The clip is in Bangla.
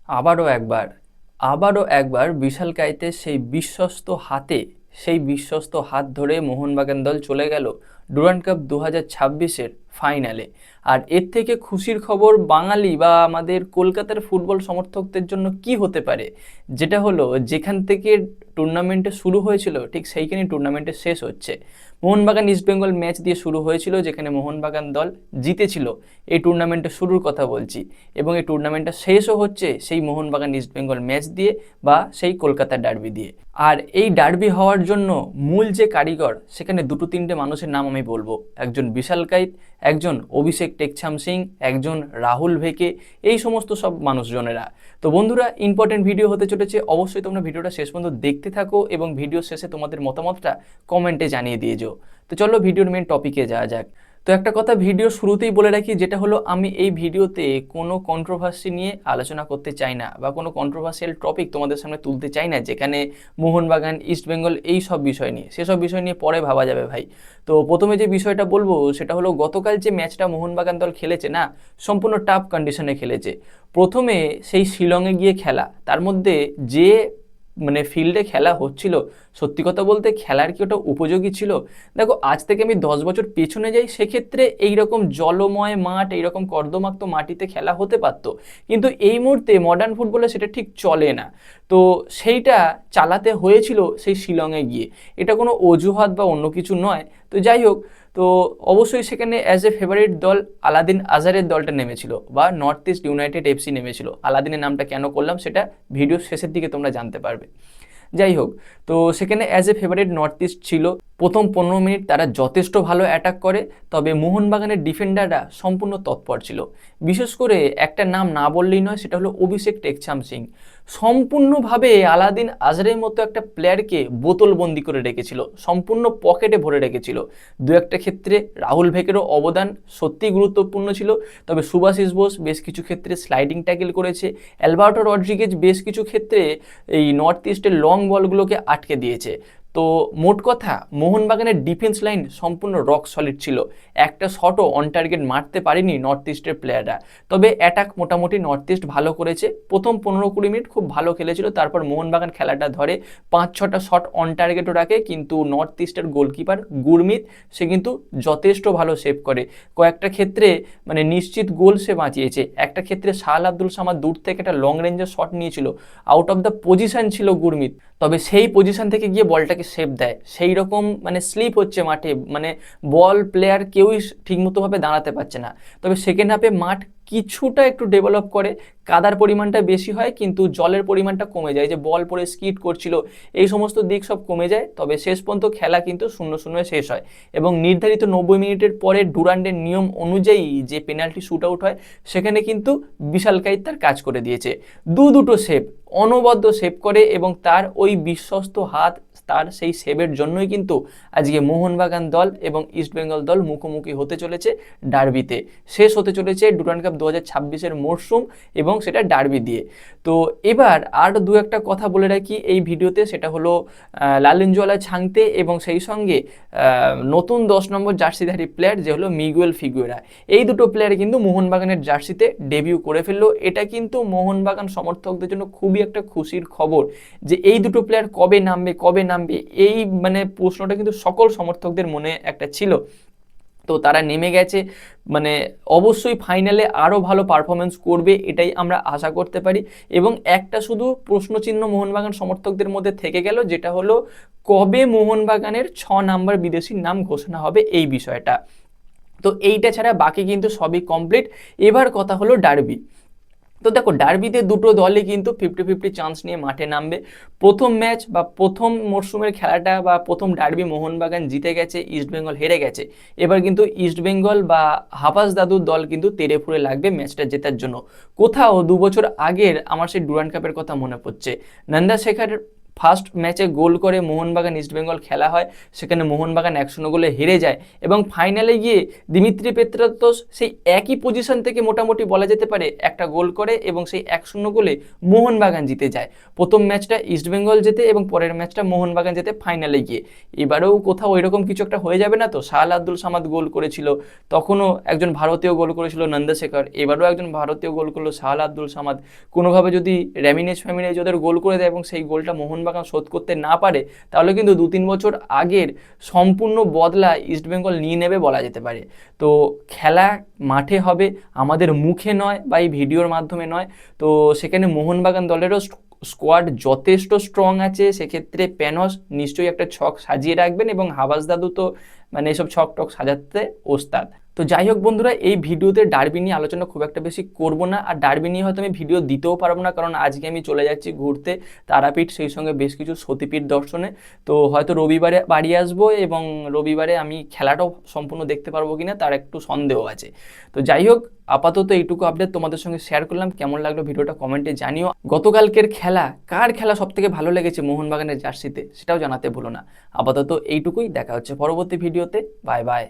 আবারও একবার বিশালকায়িতে সেই বিশ্বস্ত হাত ধরে মোহনবাগান দল চলে গেল ডুরান্ড কাপ 2026-এর ফাইনালে। আর এর থেকে খুশির খবর বাঙালি বা আমাদের কলকাতার ফুটবল সমর্থকদের জন্য কি হতে পারে, যেটা হলো যেখান থেকে টুর্নামেন্টে শুরু হয়েছিল ঠিক সেইখানেই টুর্নামেন্টে শেষ হচ্ছে। মোহনবাগান ইস্টবেঙ্গল ম্যাচ দিয়ে শুরু হয়েছিল, যেখানে মোহনবাগান দল জিতেছিল। এই টুর্নামেন্টের শুরুর কথা বলছি, এবং এই টুর্নামেন্টটা শেষও হচ্ছে সেই মোহনবাগান ইস্টবেঙ্গল ম্যাচ দিয়ে বা সেই কলকাতা ডার্বি দিয়ে। আর এই ডার্বি হওয়ার জন্য মূল যে কারিগর, সেখানে দুটো তিনটে মানুষের নাম আমি বলবো। একজন বিশাল কাইত, একজন অভিষেক টেকছাম সিং, একজন রাহুল ভেকে, এই সমস্ত সব মানুষজনেরা। তো বন্ধুরা, ইম্পর্টেন্ট ভিডিও হতে চলেছে, অবশ্যই তোমরা ভিডিওটা শেষ পর্যন্ত দেখতে থাকো এবং ভিডিও শেষে তোমাদের মতামতটা কমেন্টে জানিয়ে দিয়ে যাও। তো চলো ভিডিওর মেন টপিকে যাওয়া যাক। তো একটা কথা ভিডিও শুরুতেই বলে রাখি, যেটা হলো আমি এই ভিডিওতে কোনো কন্ট্রোভার্সি নিয়ে আলোচনা করতে চাই না বা কোনো কন্ট্রোভার্সিয়াল টপিক তোমাদের সামনে তুলতে চাই না, যেখানে মোহনবাগান ইস্টবেঙ্গল এই সব বিষয় নিয়ে, সেসব বিষয় নিয়ে পরে ভাবা যাবে ভাই। তো প্রথমে যে বিষয়টা বলবো সেটা হলো, গতকাল যে ম্যাচটা মোহনবাগান দল খেলেছে না, সম্পূর্ণ টাফ কন্ডিশনে খেলেছে। প্রথমে সেই শিলংয়ে গিয়ে খেলা, তার মধ্যে যে ফিল্ডে খেলা হচ্ছিল, সত্যি কথা বলতে খেলার কি ওটা উপযোগী ছিল? দেখো, আজ থেকে আমি 10 বছর পেছনে যাই, সেক্ষেত্রে এইরকম জলময় মাঠ, এইরকম কর্দমাক্ত মাটিতে খেলা হতে পারতো, কিন্তু এই মুহূর্তে মডার্ন ফুটবলে সেটা ঠিক চলে না। তো সেইটা চালাতে হয়েছিল সেই শিলংয়ে গিয়ে, এটা কোনো অজুহাত বা অন্য কিছু নয়। তো যাই হোক, তো অবশ্যই সেখানে অ্যাজ এ ফেভারিট দল আলাদিন আজারের দলটা নেমেছিল, বা নর্থ ইস্ট ইউনাইটেড এফসি নেমেছিল। আলাদিনের নামটা কেন করলাম সেটা ভিডিও শেষের দিকে তোমরা জানতে পারবে। যাই হোক, তো সেখানে as a favourite north east ছিল। প্রথম 15 মিনিট তারা যথেষ্ট ভালো অ্যাটাক করে, তবে মোহনবাগানের ডিফেন্ডাররা সম্পূর্ণ তৎপর ছিল। বিশেষ করে একটা নাম না বললেই নয়, সেটা হলো অভিষেক টেকছাম সিং। সম্পূর্ণভাবে আলাদিন আজহারের মতো একটা প্লেয়ারকে বোতলবন্দি করে রেখেছিল, সম্পূর্ণ পকেটে ভরে রেখেছিল। দু একটা ক্ষেত্রে রাহুল ভেকেরও অবদান সত্যিই গুরুত্বপূর্ণ ছিল, তবে সুভাশিস বোস বেশ কিছু ক্ষেত্রে স্লাইডিং ট্যাকেল করেছে। অ্যালবার্টো রড্রিগেজ বেশ কিছু ক্ষেত্রে এই নর্থ ইস্টের লং বলগুলোকে আটকে দিয়েছে। তো মোট কথা, মোহনবাগানের ডিফেন্স লাইন সম্পূর্ণ রক সলিড ছিল। একটা শটও অন টার্গেট মারতে পারেনি নর্থ ইস্টের প্লেয়াররা। তবে অ্যাটাক মোটামুটি নর্থ ইস্ট ভালো করেছে। প্রথম 15-20 মিনিট খুব ভালো খেলেছিল, তারপর মোহনবাগান খেলাটা ধরে 5-6টা শট অন টার্গেটও রাখে, কিন্তু নর্থ ইস্টের গোলকিপার গুরমিত, সে কিন্তু যথেষ্ট ভালো সেভ করে। কয়েকটা ক্ষেত্রে নিশ্চিত গোল সে বাঁচিয়েছে। একটা ক্ষেত্রে শাহ আব্দুল সামাদ দূর থেকে একটা লং রেঞ্জের শট নিয়েছিল, আউট অফ দ্য পজিশন ছিল গুরমিত, তবে সেই পজিশন থেকে গিয়ে বলটাকে সেভ দেয়। সেই রকম স্লিপ হচ্ছে মাঠে, বল প্লেয়ার কেউই ঠিকমতোভাবে দাঁড়াতে পারছে না। তবে সেকেন্ড হাফে মাঠ কিছুটা একটু ডেভেলপ করে, কাদার পরিমাণটা বেশি হয় কিন্তু জলের পরিমাণটা কমে যায়, যে বল পরে স্কিড করছিল, এই সমস্ত দিক সব কমে যায়। তবে শেষ পর্যন্ত খেলা কিন্তু 0-0 শেষ হয়, এবং নির্ধারিত 90 মিনিটের পরে ডুরান্ডের নিয়ম অনুযায়ী যে পেনাল্টি শুট আউট হয়, সেখানে কিন্তু বিশালকায়িত তার কাজ করে দিয়েছে। দুটো সেভ, অনবদ্য সেভ করে, এবং তার ওই বিশ্বস্ত হাত, তার সেই সেভের জন্যই কিন্তু আজকে মোহনবাগান দল এবং ইস্টবেঙ্গল দল মুখোমুখি হতে চলেছে ডার্বিতে। শেষ হতে চলেছে ডুরান্ড কাপ 2026-এর মরশুম, এবং সেটা ডার্বি দিয়ে। তো এবার আর দু একটা কথা বলে রাখি এই ভিডিওতে, সেটা হলো লালিনজোয়ালা ছাংতে এবং সেই সঙ্গে নতুন 10 নম্বর জার্সিধারী প্লেয়ার যে হলো মিগুয়েল ফিগুয়েরা। এই দুটো প্লেয়ার কিন্তু মোহনবাগানের জার্সিতে ডেবিউ করে ফেললো। এটা কিন্তু মোহনবাগান সমর্থকদের জন্য খুবই একটা খুশির খবর, যে এই দুটো প্লেয়ার কবে নামবে, এই প্রশ্নটা কিন্তু সকল সমর্থকদের মনে একটা ছিল। তো তারা নেমে গেছে, অবশ্যই ফাইনালে আরও ভালো পারফরমেন্স করবে, এটাই আমরা আশা করতে পারি। এবং একটা শুধু প্রশ্নচিহ্ন মোহনবাগান সমর্থকদের মধ্যে থেকে গেল, যেটা হলো কবে মোহনবাগানের 6 নাম্বার বিদেশির নাম ঘোষণা হবে, এই বিষয়টা। তো এইটা ছাড়া বাকি কিন্তু সবই কমপ্লিট। এবার কথা হলো ডার্বি। তো দেখো, ডার্বিতে দুটো দলই কিন্তু 50-50 চান্স নিয়ে মাঠে নামবে। প্রথম ম্যাচ বা প্রথম মরশুমের খেলাটা বা প্রথম ডার্বি মোহনবাগান জিতে গেছে, ইস্টবেঙ্গল হেরে গেছে। এবার কিন্তু ইস্টবেঙ্গল বা হাফাজ দাদুর দল কিন্তু তেড়ে ফুঁড়ে লাগবে ম্যাচটা জেতার জন্য। কোথাও 2 বছর আগের আমার সেই ডুরান্ড কাপের কথা মনে পড়ছে। নন্দা শেখর ফার্স্ট ম্যাচে গোল করে মোহনবাগান ইস্টবেঙ্গল খেলা হয়, সেখানে মোহনবাগান 1-0 গোলে হেরে যায় এবং ফাইনালে গিয়ে দিমিত্রি পেত্রাতোস সেই একই পজিশন থেকে মোটামুটি বলা যেতে পারে একটা গোল করে এবং সেই 1-0 গোলে মোহনবাগান জিতে যায়। প্রথম ম্যাচটা ইস্টবেঙ্গল জেতে এবং পরের ম্যাচটা মোহনবাগান জেতে ফাইনালে গিয়ে। এবারেও কোথাও এরকম কিছু একটা হয়ে যাবে না তো? শাহল আব্দুল সামাদ গোল করেছিল, তখনও একজন ভারতীয় গোল করেছিল নন্দশেখর, এবারও একজন ভারতীয় গোল করলো শাহল আব্দুল সামাদ। কোনোভাবে যদি ফ্যামিনেজ ওদের গোল করে দেয় এবং সেই গোলটা মোহনবাগান শোধ করতে না পারে, তাহলে কিন্তু 2-3 বছর আগের সম্পূর্ণ বদলা ইস্টবেঙ্গল নিয়ে নেবে বলা যেতে পারে। তো খেলা মাঠে হবে, আমাদের মুখে নয় বা এই ভিডিওর মাধ্যমে নয়। তো সেখানে মোহনবাগান দলেরও স্কোয়াড যথেষ্ট স্ট্রং আছে, সেক্ষেত্রে প্যানস নিশ্চয়ই একটা ছক সাজিয়ে রাখবেন এবং হাবাস দাদু তো মানে এসব ছক টক সাজাতে ওস্তাদ। তো যাই হোক বন্ধুরা, এই ভিডিওতে ডার্বি নিয়ে আলোচনা খুব একটা বেশি করব না, আর ডার্বি নিয়ে হয়তো আমি ভিডিও দিতেও পারবো না, কারণ আজকে আমি চলে যাচ্ছি ঘুরতে তারাপীঠ, সেই সঙ্গে বেশ কিছু সতীপীঠ দর্শনে। তো হয়তো রবিবারে বাড়ি আসবো এবং রবিবারে আমি খেলাটাও সম্পূর্ণ দেখতে পারবো কিনা তার একটু সন্দেহ আছে। তো যাই হোক, আপাতত এইটুকু আপডেট তোমাদের সঙ্গে শেয়ার করলাম। কেমন লাগলো ভিডিওটা কমেন্টে জানিও। গতকালকের খেলা কার খেলা সব থেকে ভালো লেগেছে মোহনবাগানের জার্সিতে সেটাও জানাতে ভুলো না। আপাতত এইটুকুই, দেখা হচ্ছে পরবর্তী ভিডিওতে। Bye bye.